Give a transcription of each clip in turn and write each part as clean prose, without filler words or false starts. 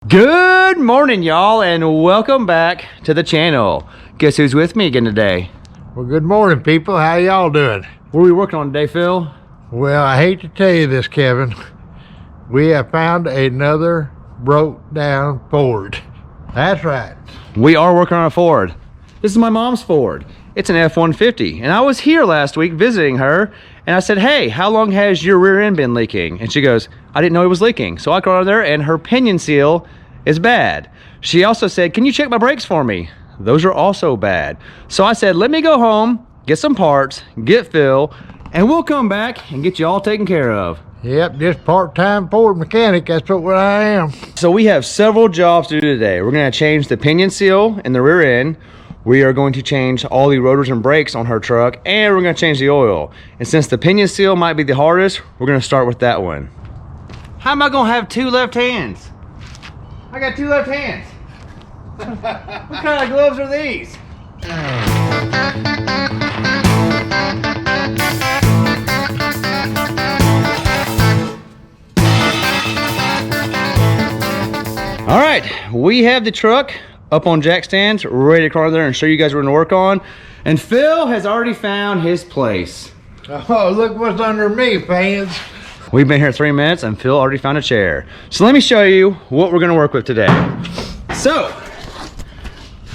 Good morning, y'all, and welcome back to the channel. Guess who's with me again today? Well, good morning, people. How y'all doing? What are we working on today, Phil? Well, I hate to tell you this, Kevin. We have found another broke down Ford. That's right. We are working on a Ford. This is my mom's Ford. It's an F-150, and I was here last week visiting her, and I said, hey, how long has your rear end been leaking? And she goes, I didn't know it was leaking. So I go over there, and her pinion seal is bad. She also said, can you check my brakes for me? Those are also bad. So I said, let me go home, get some parts, get Phil, and we'll come back and get you all taken care of. Yep, just part-time Ford mechanic. That's what I am. So we have several jobs to do today. We're gonna change the pinion seal in the rear end. We are going to change all the rotors and brakes on her truck, and we're gonna change the oil. And since the pinion seal might be the hardest, we're gonna start with that one. How am I gonna have two left hands? I got two left hands. What kind of gloves are these? All right, we have the truck up on jack stands, ready to car there and show you guys what we're gonna work on. And Phil has already found his place. Oh, look what's under me, fans. We've been here 3 minutes and Phil already found a chair. So let me show you what we're gonna work with today. So,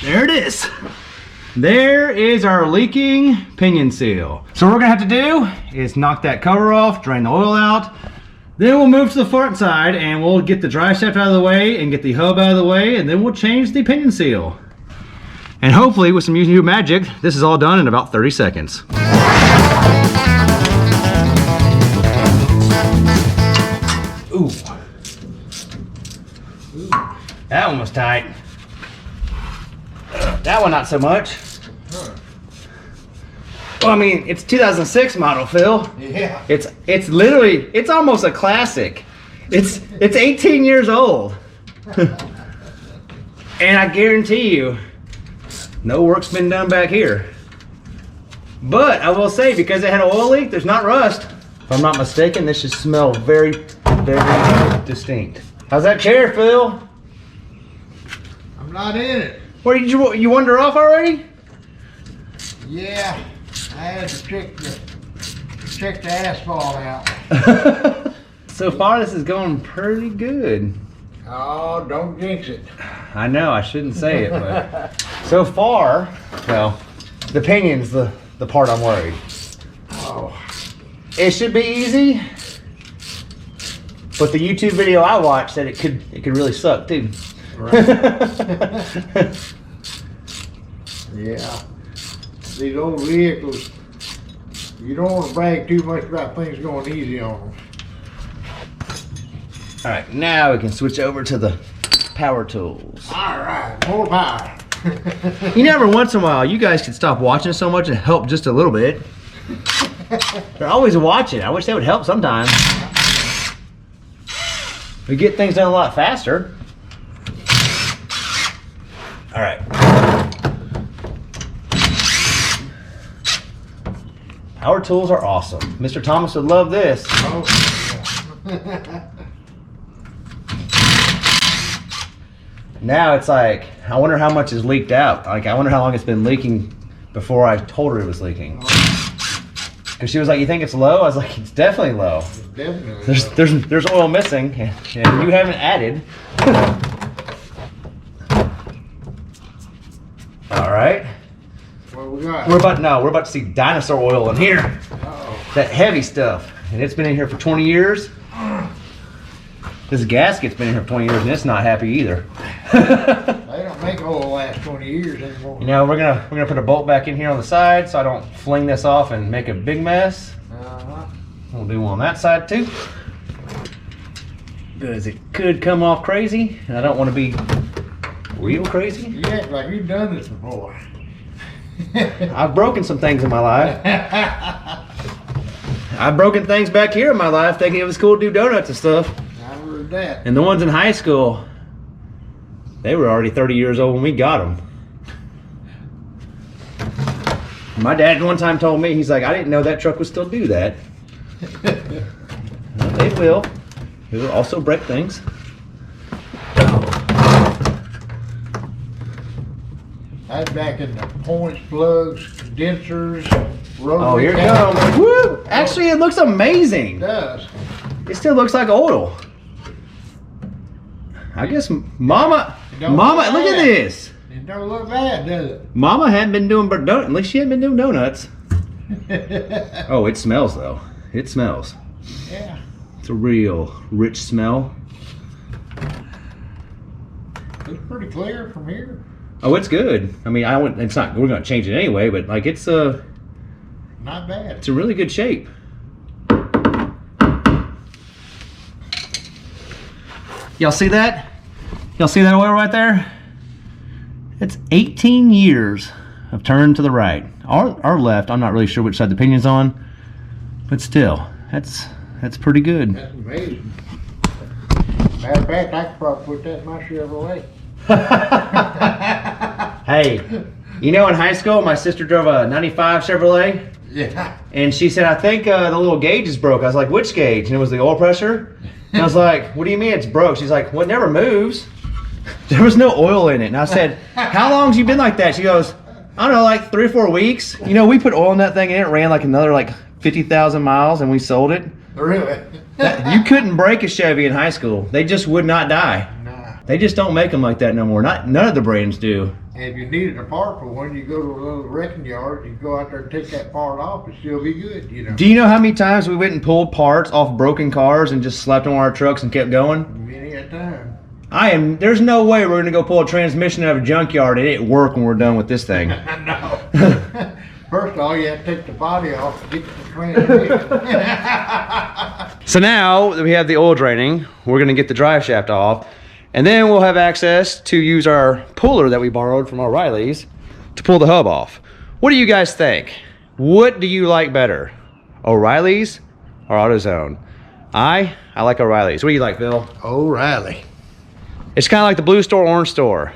there it is. There is our leaking pinion seal. So what we're gonna have to do is knock that cover off, drain the oil out. Then we'll move to the front side and we'll get the driveshaft out of the way and get the hub out of the way, and then we'll change the pinion seal. And hopefully with some YouTube magic, this is all done in about 30 seconds. Ooh. That one was tight. That one not so much. Well, I mean, it's 2006 model, Phil. Yeah. It's literally, it's almost a classic. It's 18 years old. And I guarantee you, no work's been done back here. But I will say, because it had an oil leak, there's not rust. If I'm not mistaken, this should smell very, very distinct. How's that chair, Phil? I'm not in it. Where did you wander off already? Yeah, I had to check the asphalt out. So far, this is going pretty good. Oh, don't jinx it. I know, I shouldn't say it, but so far, well, the pinion's the part I'm worried. Oh. It should be easy, but the YouTube video I watched said it could really suck too. Right. Yeah. These old vehicles, you don't want to brag too much about things going easy on them. All right, now we can switch over to the power tools. All right, more power. You know, every once in a while, you guys could stop watching so much and help just a little bit. They're always watching. I wish they would help sometimes. We get things done a lot faster. All right. Power tools are awesome. Mr. Thomas would love this. Oh, yeah. Now it's like, I wonder how much is leaked out. Like, I wonder how long it's been leaking before I told her it was leaking. Because she was like, you think it's low? I was like, it's definitely low. Definitely. There's oil missing, and you haven't added. All right. What we got? We're about to see dinosaur oil in here. Uh-oh. That heavy stuff. And it's been in here for 20 years. This gasket's been in here for 20 years and it's not happy either. They don't make oil last 20 years anymore. You know, we're gonna put a bolt back in here on the side so I don't fling this off and make a big mess. Uh-huh. We'll do one on that side too. Because it could come off crazy. And I don't want to be real crazy. You act like you've done this before. I've broken some things in my life. I've broken things back here in my life thinking it was cool to do donuts and stuff. I heard that. And the ones in high school, they were already 30 years old when we got them. My dad one time told me, he's like, I didn't know that truck would still do that. Well, they will. It will also break things. That's back in the points, plugs, condensers, rotary. Oh, here it caps. comes. Woo! Actually, it looks amazing. It does. It still looks like oil. I guess Mama, Don't look look at bad. this. It don't look bad, does it? Mama hadn't been doing donuts. At least she hadn't been doing donuts. Oh, it smells though. It smells. Yeah. It's a real rich smell. It's pretty clear from here. Oh, it's good. I mean, it's not. We're gonna change it anyway, but like it's Not bad. It's in really good shape. Y'all see that? Y'all see that oil right there? It's 18 years of turn to the right. Or left. I'm not really sure which side the pinion's on, but still, that's pretty good. That's amazing. Matter of fact, I could probably put that in my Chevrolet. Hey, you know, in high school, my sister drove a 95 Chevrolet. Yeah. And she said, I think the little gauge is broke. I was like, which gauge? And it was the oil pressure. And I was like, what do you mean it's broke? She's like, well, it never moves. There was no oil in it. And I said, how long's you been like that? She goes, I don't know, like 3 or 4 weeks. You know, we put oil in that thing and it ran like another like 50,000 miles and we sold it. Really? You couldn't break a Chevy in high school. They just would not die. Nah. They just don't make them like that no more. None of the brands do. And if you needed a part for one, you go to a little wrecking yard, you go out there and take that part off, and still be good, you know. Do you know how many times we went and pulled parts off broken cars and just slapped them on our trucks and kept going? Many a time. There's no way we're gonna go pull a transmission out of a junkyard and it work when we're done with this thing. I know. First of all, you have to take the body off to get to the transmission. So now that we have the oil draining, we're gonna get the drive shaft off, and then we'll have access to use our puller that we borrowed from O'Reilly's to pull the hub off. What do you guys think? What do you like better, O'Reilly's or AutoZone? I like O'Reilly's. What do you like, Phil? O'Reilly. It's kind of like the blue store, orange store.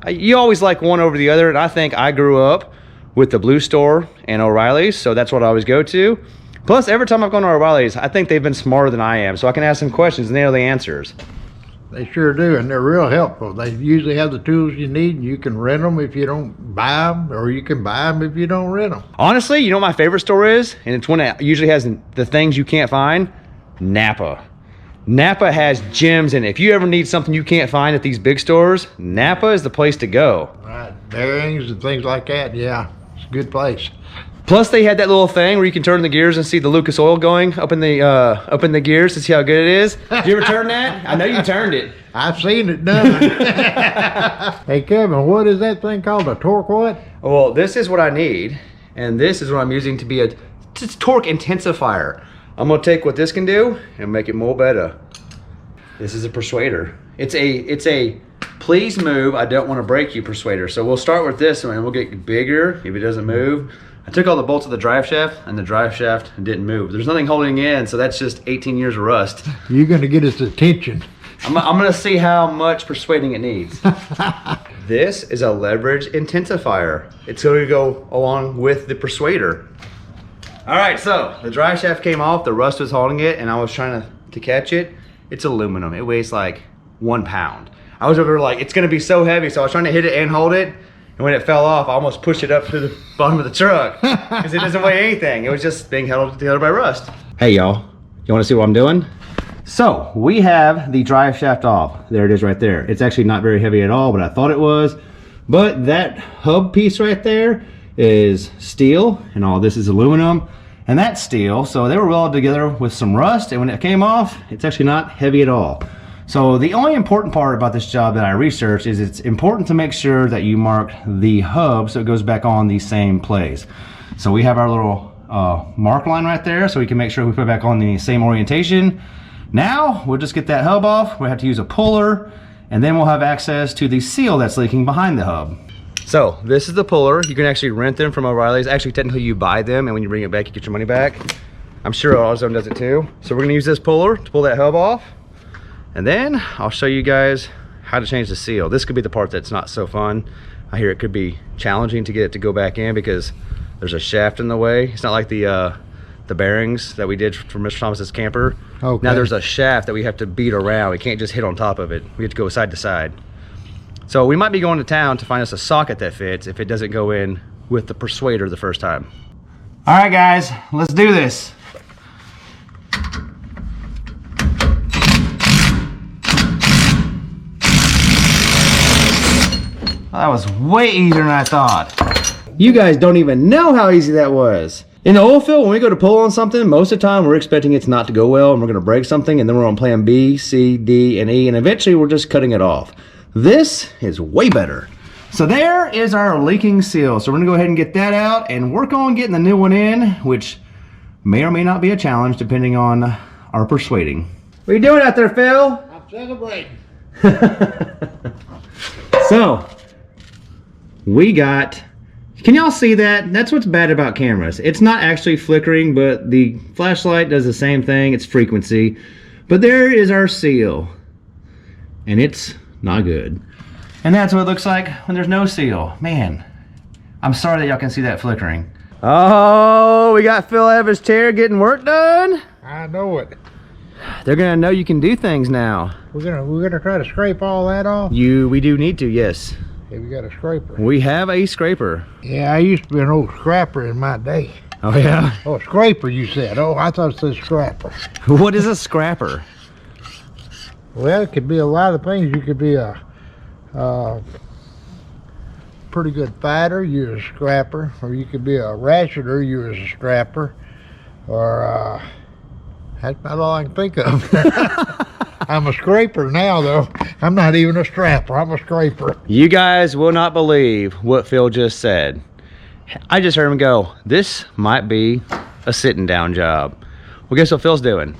You always like one over the other, and I think I grew up with the blue store and O'Reilly's, so that's what I always go to. Plus, every time I've gone to O'Reilly's, I think they've been smarter than I am, so I can ask them questions and they know the answers. They sure do, and they're real helpful. They usually have the tools you need, and you can rent them if you don't buy them, or you can buy them if you don't rent them. Honestly, you know what my favorite store is? And it's one that usually has the things you can't find? Napa. Napa has gems in it. If you ever need something you can't find at these big stores, Napa is the place to go. Right, bearings and things like that, yeah. It's a good place. Plus, they had that little thing where you can turn the gears and see the Lucas oil going up in the gears to see how good it is. Did you ever turn that? I know you turned it. I've seen it done. Hey, Kevin, what is that thing called? A torque what? Well, this is what I need, and this is what I'm using to be a torque intensifier. I'm gonna take what this can do and make it more better. This is a persuader. It's a please move, I don't want to break you persuader. So we'll start with this one and we'll get bigger if it doesn't move. I took all the bolts of the drive shaft and the drive shaft didn't move. There's nothing holding in, so that's just 18 years of rust. You're gonna get its attention. I'm gonna see how much persuading it needs. This is a leverage intensifier. It's gonna go along with the persuader. All right, so the drive shaft came off, the rust was holding it, and I was trying to catch it. It's aluminum, it weighs like 1 pound. I was over like, it's gonna be so heavy, so I was trying to hit it and hold it, and when it fell off, I almost pushed it up to the bottom of the truck, because it doesn't weigh anything. It was just being held together by rust. Hey y'all, you wanna see what I'm doing? So, we have the drive shaft off. There it is right there. It's actually not very heavy at all, but I thought it was. But that hub piece right there is steel, and all this is aluminum, and that's steel. So they were welded together with some rust, and when it came off, it's actually not heavy at all. So the only important part about this job that I researched is it's important to make sure that you mark the hub so it goes back on the same place. So we have our little mark line right there, so we can make sure we put it back on the same orientation. Now we'll just get that hub off. We'll have to use a puller, and then we'll have access to the seal that's leaking behind the hub. So this is the puller. You can actually rent them from O'Reilly's. Actually, technically you buy them, and when you bring it back, you get your money back. I'm sure AutoZone does it too. So we're gonna use this puller to pull that hub off. And then I'll show you guys how to change the seal. This could be the part that's not so fun. I hear it could be challenging to get it to go back in because there's a shaft in the way. It's not like the bearings that we did for Mr. Thomas's camper. Okay. Now there's a shaft that we have to beat around. We can't just hit on top of it. We have to go side to side. So we might be going to town to find us a socket that fits if it doesn't go in with the persuader the first time. All right, guys, let's do this. That was way easier than I thought. You guys don't even know how easy that was. In the oil field, when we go to pull on something, most of the time we're expecting it not to go well and we're gonna break something, and then we're on plan B, C, D, and E, and eventually we're just cutting it off. This is way better. So there is our leaking seal. So we're gonna go ahead and get that out and work on getting the new one in, which may or may not be a challenge depending on our persuading. What are you doing out there, Phil? I'm celebrating. So, we got, can y'all see that? That's what's bad about cameras. It's not actually flickering, but the flashlight does the same thing. It's frequency. But there is our seal. And it's not good. And that's what it looks like when there's no seal. Man, I'm sorry that y'all can see that flickering. Oh, we got Phil out of his chair getting work done. I know it. They're gonna know you can do things now. We're gonna try to scrape all that off. We do need to, yes. Have you got a scraper? We have a scraper. Yeah, I used to be an old scrapper in my day. Oh yeah? Oh, scraper you said. Oh, I thought it said scrapper. What is a scrapper? Well, it could be a lot of things. You could be a pretty good fighter, you're a scrapper. Or you could be a ratcheter, you're a scrapper. Or, that's about all I can think of. I'm a scraper now, though. I'm not even a strapper. I'm a scraper. You guys will not believe what Phil just said. I just heard him go, this might be a sitting down job. Well, guess what Phil's doing?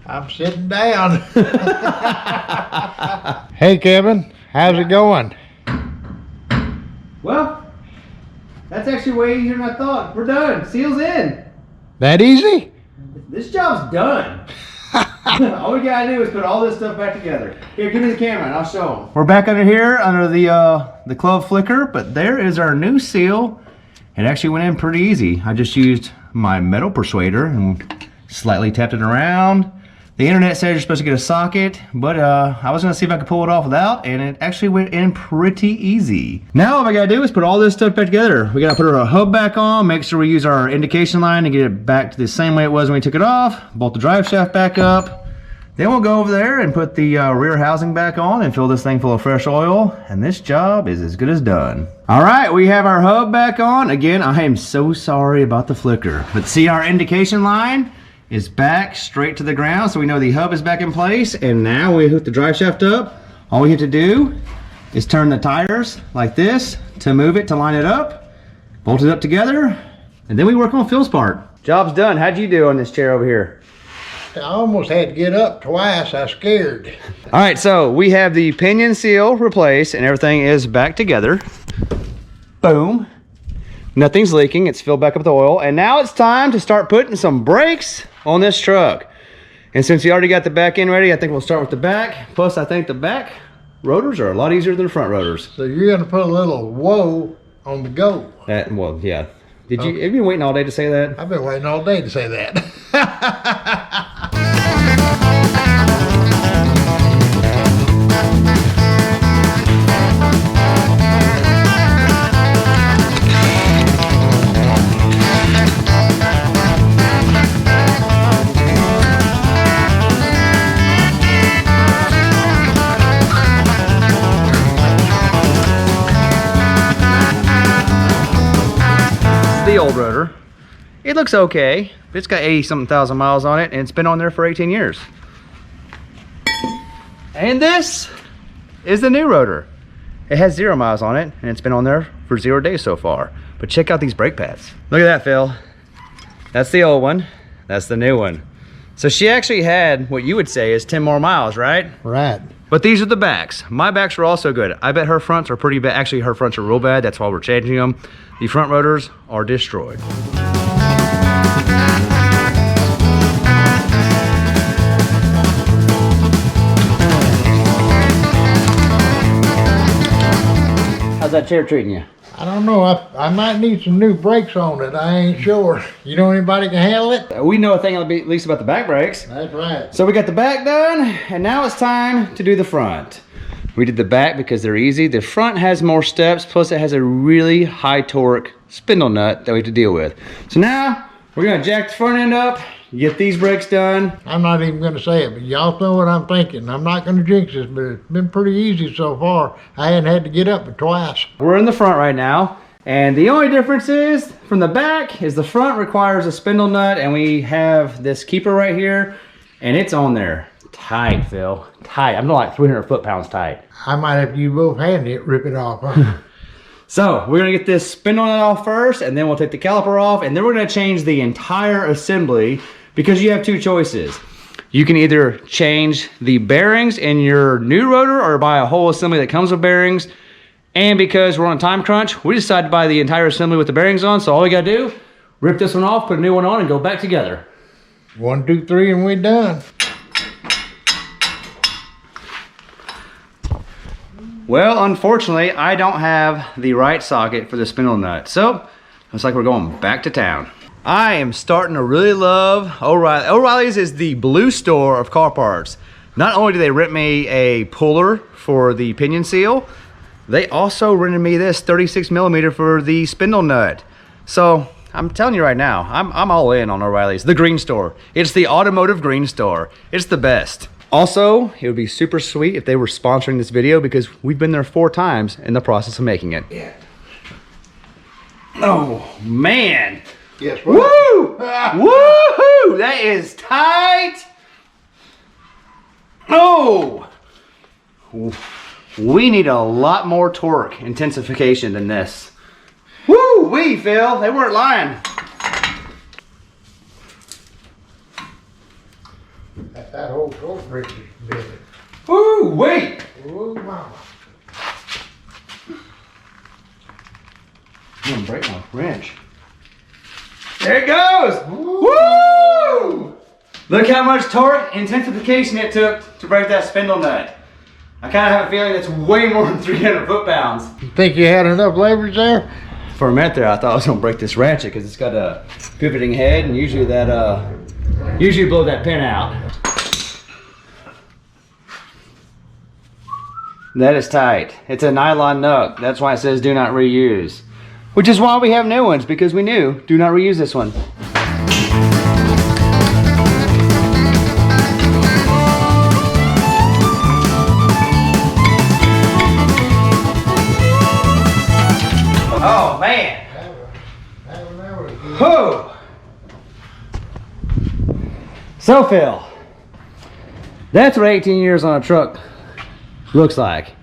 I'm sitting down. Hey, Kevin. How's it going? Well, that's actually way easier than I thought. We're done. Seal's in. That easy? This job's done. All we gotta do is put all this stuff back together. Here, give me the camera and I'll show them. We're back under here under the clove flicker, but there is our new seal. It actually went in pretty easy. I just used my metal persuader and slightly tapped it around. The internet said you're supposed to get a socket, but I was gonna see if I could pull it off without, and it actually went in pretty easy. Now all I gotta do is put all this stuff back together. We gotta put our hub back on, make sure we use our indication line to get it back to the same way it was when we took it off, bolt the drive shaft back up. Then we'll go over there and put the rear housing back on and fill this thing full of fresh oil, and this job is as good as done. All right, we have our hub back on. Again, I am so sorry about the flicker, but see our indication line is back straight to the ground, so we know the hub is back in place. And now we hook the drive shaft up. All we have to do is turn the tires like this to move it, to line it up, bolt it up together, and then we work on Phil's part. Job's done. How'd you do on this chair over here? I almost had to get up twice. I was scared. All right, so we have the pinion seal replaced and everything is back together. Boom. Nothing's leaking. It's filled back up with oil. And now it's time to start putting some brakes on this truck. And since we already got the back end ready, I think we'll start with the back. Plus, I think the back rotors are a lot easier than the front rotors. So you're gonna put a little whoa on the go. Well, yeah. Have you been waiting all day to say that? I've been waiting all day to say that. The old rotor. It looks okay. It's got 80-something thousand miles on it, and it's been on there for 18 years. And this is the new rotor. It has 0 miles on it, and it's been on there for 0 days so far. But check out these brake pads. Look at that, Phil. That's the old one. That's the new one. So she actually had what you would say is 10 more miles, right? Right. But these are the backs. My backs were also good. I bet her fronts are pretty bad. Actually, her fronts are real bad. That's why we're changing them. The front rotors are destroyed. How's that chair treating you? I don't know. I might need some new brakes on it. I ain't sure. You know anybody can handle it? We know a thing at least about the back brakes. That's right. So we got the back done, and now it's time to do the front. We did the back because they're easy. The front has more steps, plus it has a really high torque spindle nut that we have to deal with. So now we're gonna jack the front end up, get these brakes done. I'm not even gonna say it, but y'all know what I'm thinking. I'm not gonna jinx this, but it's been pretty easy so far. I hadn't had to get up but twice. We're in the front right now, and the only difference is from the back is the front requires a spindle nut, and we have this keeper right here, and it's on there. Tight, Phil. Tight. I'm like 300 foot-pounds tight. I might have to use both hands to rip it off, huh? So we're gonna get this spindle nut off first, and then we'll take the caliper off, and then we're gonna change the entire assembly because you have two choices. You can either change the bearings in your new rotor or buy a whole assembly that comes with bearings. And because we're on a time crunch, we decided to buy the entire assembly with the bearings on. So all we gotta do, rip this one off, put a new one on, and go back together. 1, 2, 3, and we're done. Well, unfortunately, I don't have the right socket for the spindle nut. So, looks like we're going back to town. I am starting to really love O'Reilly. O'Reilly's is the blue store of car parts. Not only do they rent me a puller for the pinion seal, they also rented me this 36mm for the spindle nut. So, I'm telling you right now, I'm all in on O'Reilly's. The green store. It's the automotive green store. It's the best. Also, it would be super sweet if they were sponsoring this video because we've been there 4 times in the process of making it. Yeah. Oh, man. Yes, what? Woo! Woohoo! That is tight. Oh! We need a lot more torque intensification than this. Woo-wee, Phil. They weren't lying. That whole torque wrench is big. Woo-wee! Oh, mama. I'm gonna break my wrench. There it goes! Woo! Woo! Look how much torque intensification it took to break that spindle nut. I kind of have a feeling it's way more than 300 foot-pounds. You think you had enough leverage there? For a minute there, I thought I was gonna break this ratchet because it's got a pivoting head, and usually that usually blow that pin out. That is tight. It's a nylon nut. That's why it says do not reuse. Which is why we have new ones, because we knew do not reuse this one. Oh man. Whoa. So Phil, that's what 18 years on a truck looks like.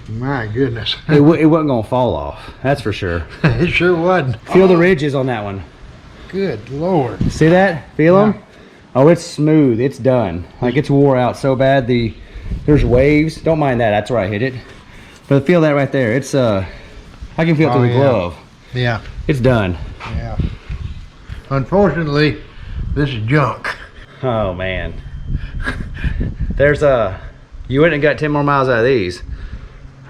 My goodness. It wasn't gonna fall off, that's for sure. It sure wasn't. Feel the ridges on that one. Good Lord. See that? Feel them? Oh, it's smooth. It's done. Like it's wore out so bad. There's waves. Don't mind that. That's where I hit it. But feel that right there. It's I can feel it through the glove. Yeah. It's done. Yeah. Unfortunately, this is junk. Oh man. There's you wouldn't have got 10 more miles out of these.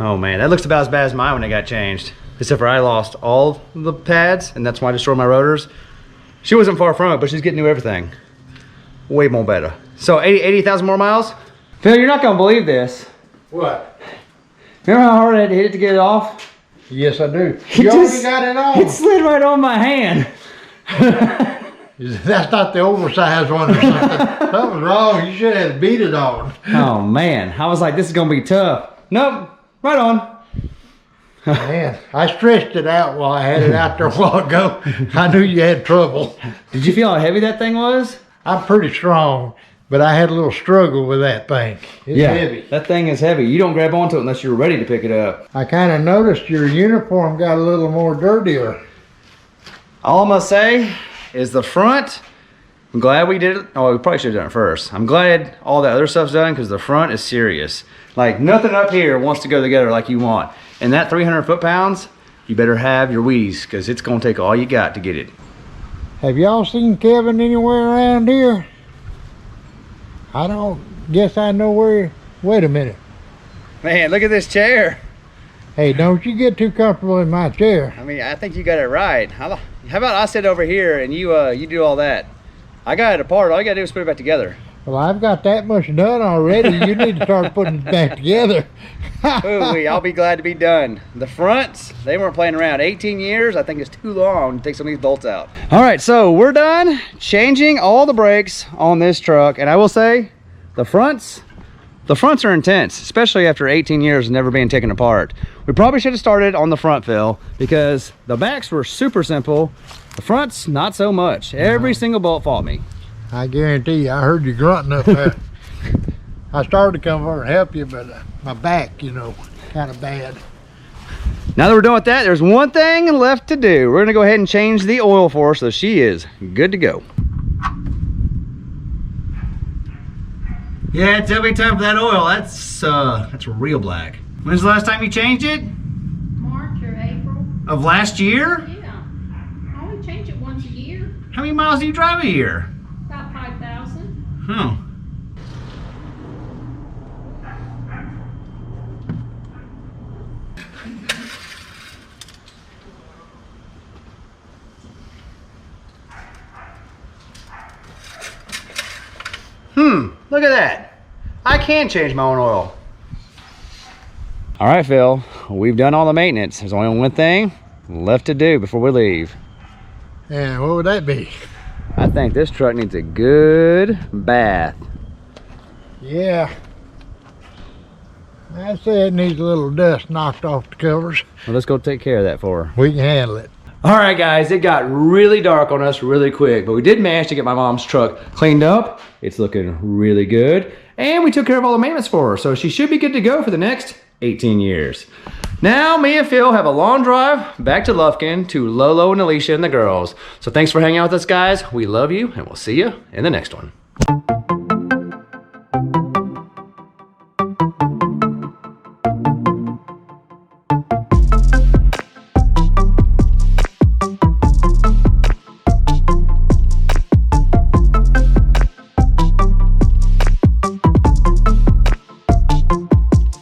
Oh man, that looks about as bad as mine when it got changed. Except for I lost all the pads, and that's why I destroyed my rotors. She wasn't far from it, but she's getting new everything. Way more better. So 80,000 more miles? Phil, you're not gonna believe this. What? Remember how hard I had to hit it to get it off? Yes, I do. It You already just- got it on. It slid right on my hand. That's not the oversized one or something. Something's wrong. You should have beat it on. Oh man, I was like, this is gonna be tough. Nope, right on. Man, I stretched it out while I had it out there a while ago. I knew you had trouble. Did you feel how heavy that thing was? I'm pretty strong, but I had a little struggle with that thing. It's heavy. That thing is heavy. You don't grab onto it unless you're ready to pick it up. I kind of noticed your uniform got a little more dirtier. All I'm gonna say is the front, I'm glad we did it. Oh, we probably should have done it first. I'm glad all that other stuff's done because the front is serious. Like nothing up here wants to go together like you want. And that 300 foot-pounds, you better have your Wheaties because it's gonna take all you got to get it. Have y'all seen Kevin anywhere around here? I don't guess I know where. Wait a minute. Man, look at this chair. Hey, don't you get too comfortable in my chair. I mean, I think you got it right. How about I sit over here and you do all that? I got it apart. All you gotta do is put it back together. Well, I've got that much done already. You need to start putting it back together. Ooh, I'll be glad to be done. The fronts, they weren't playing around. 18 years, I think it's too long to take some of these bolts out. All right, so we're done changing all the brakes on this truck. And I will say, the fronts are intense, especially after 18 years of never being taken apart. We probably should have started on the front, Phil, because the backs were super simple. The fronts, not so much. Every single bolt fought me. I guarantee you, I heard you grunting up there. I started to come over and help you, but my back, you know, kind of bad. Now that we're done with that, there's one thing left to do. We're gonna go ahead and change the oil for her so she is good to go. Yeah, it's every time for that oil. That's real black. When's the last time you changed it? March or April. Of last year? Yeah. I only change it once a year. How many miles do you drive a year? About 5,000. Huh. Look at that. I can change my own oil. All right, Phil, we've done all the maintenance. There's only one thing left to do before we leave. And what would that be? I think this truck needs a good bath. Yeah. I say it needs a little dust knocked off the covers. Well, let's go take care of that for her. We can handle it. All right, guys, it got really dark on us really quick, but we did manage to get my mom's truck cleaned up. It's looking really good. And we took care of all the maintenance for her, so she should be good to go for the next 18 years. Now, me and Phil have a long drive back to Lufkin to Lolo and Alicia and the girls. So thanks for hanging out with us, guys. We love you, and we'll see you in the next one.